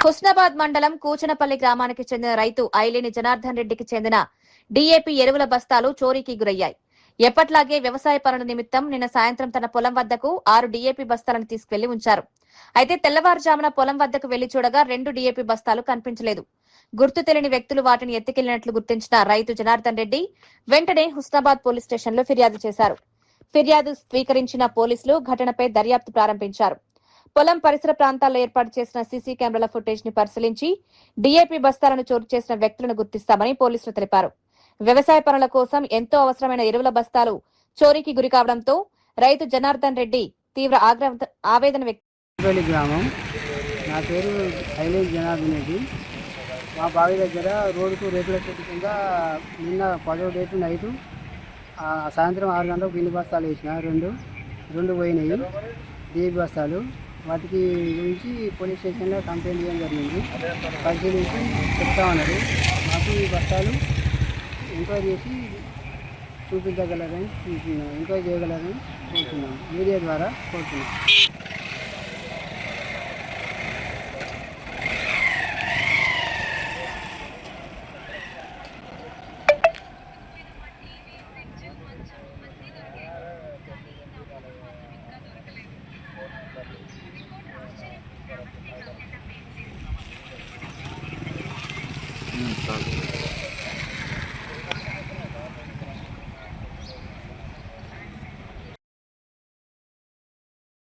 హుస్నాబాద్ మండలం కూచనపల్లి గ్రామానికి చెందిన రైతు ఐలేని జనార్దన్ రెడ్డికి చెందిన డీఏపీ ఎరువుల బస్తాలు చోరీకి గురయ్యాయి. ఎప్పట్లాగే వ్యవసాయ పనుల నిమిత్తం నిన్న సాయంత్రం తన పొలం వద్దకు 6 డీఏపీ బస్తాలను తీసుకెళ్లి ఉంచారు. అయితే తెల్లవారుజామున పొలం వద్దకు వెళ్లి చూడగా 2 డీఏపీ బస్తాలు కనిపించలేదు. గుర్తు తెలియని వ్యక్తులు వాటిని ఎత్తుకెళ్లినట్లు గుర్తించిన రైతు జనార్దన్ రెడ్డి వెంటనే హుస్నాబాద్ పోలీస్ స్టేషన్లో ఫిర్యాదు చేశారు. ఫిర్యాదు స్వీకరించిన పోలీసులు ఘటనపై దర్యాప్తు ప్రారంభించారు. పొలం పరిసర ప్రాంతాల్లో ఏర్పాటు చేసిన సీసీ కెమెరాల ఫుటేజ్ ని పరిశీలించి డీఏపీ బస్తాలను చోటు చేసిన వ్యక్తులను గుర్తిస్తామని పోలీసులు తెలిపారు. వ్యవసాయ పనుల కోసం ఎంతో అవసరమైన ఎరువుల బస్తాలు చోరీకి గురి కావడంతో రైతు జనార్దన్ రెడ్డి తీవ్ర ఆవేదన వ్యక్తం. గ్రామం నా పేరు ఐలేని జనార్దన్ రెడ్డి. మా బావి దగ్గర రోడ్డుకు రేకుల చెట్టు కింద నిన్న 10వ డేటు నైటు సాయంత్రం 6 గంటలకు బిల్లు బస్తాలు వేసిన రెండు పోయినాయి డీఏపీ బస్తాలు. వాటికి గురించి పోలీస్ స్టేషన్లో కంప్లైంట్ చేయడం జరిగింది. పరిశీలించి చెప్తామన్నారు. మాకు ఈ బస్తాలు ఎంక్వైరీ చేసి చూపించగలరని ఎంక్వైరీ చేయగలరని కోరుతున్నాం. మీడియా ద్వారా కోరుతున్నాం. Sorry.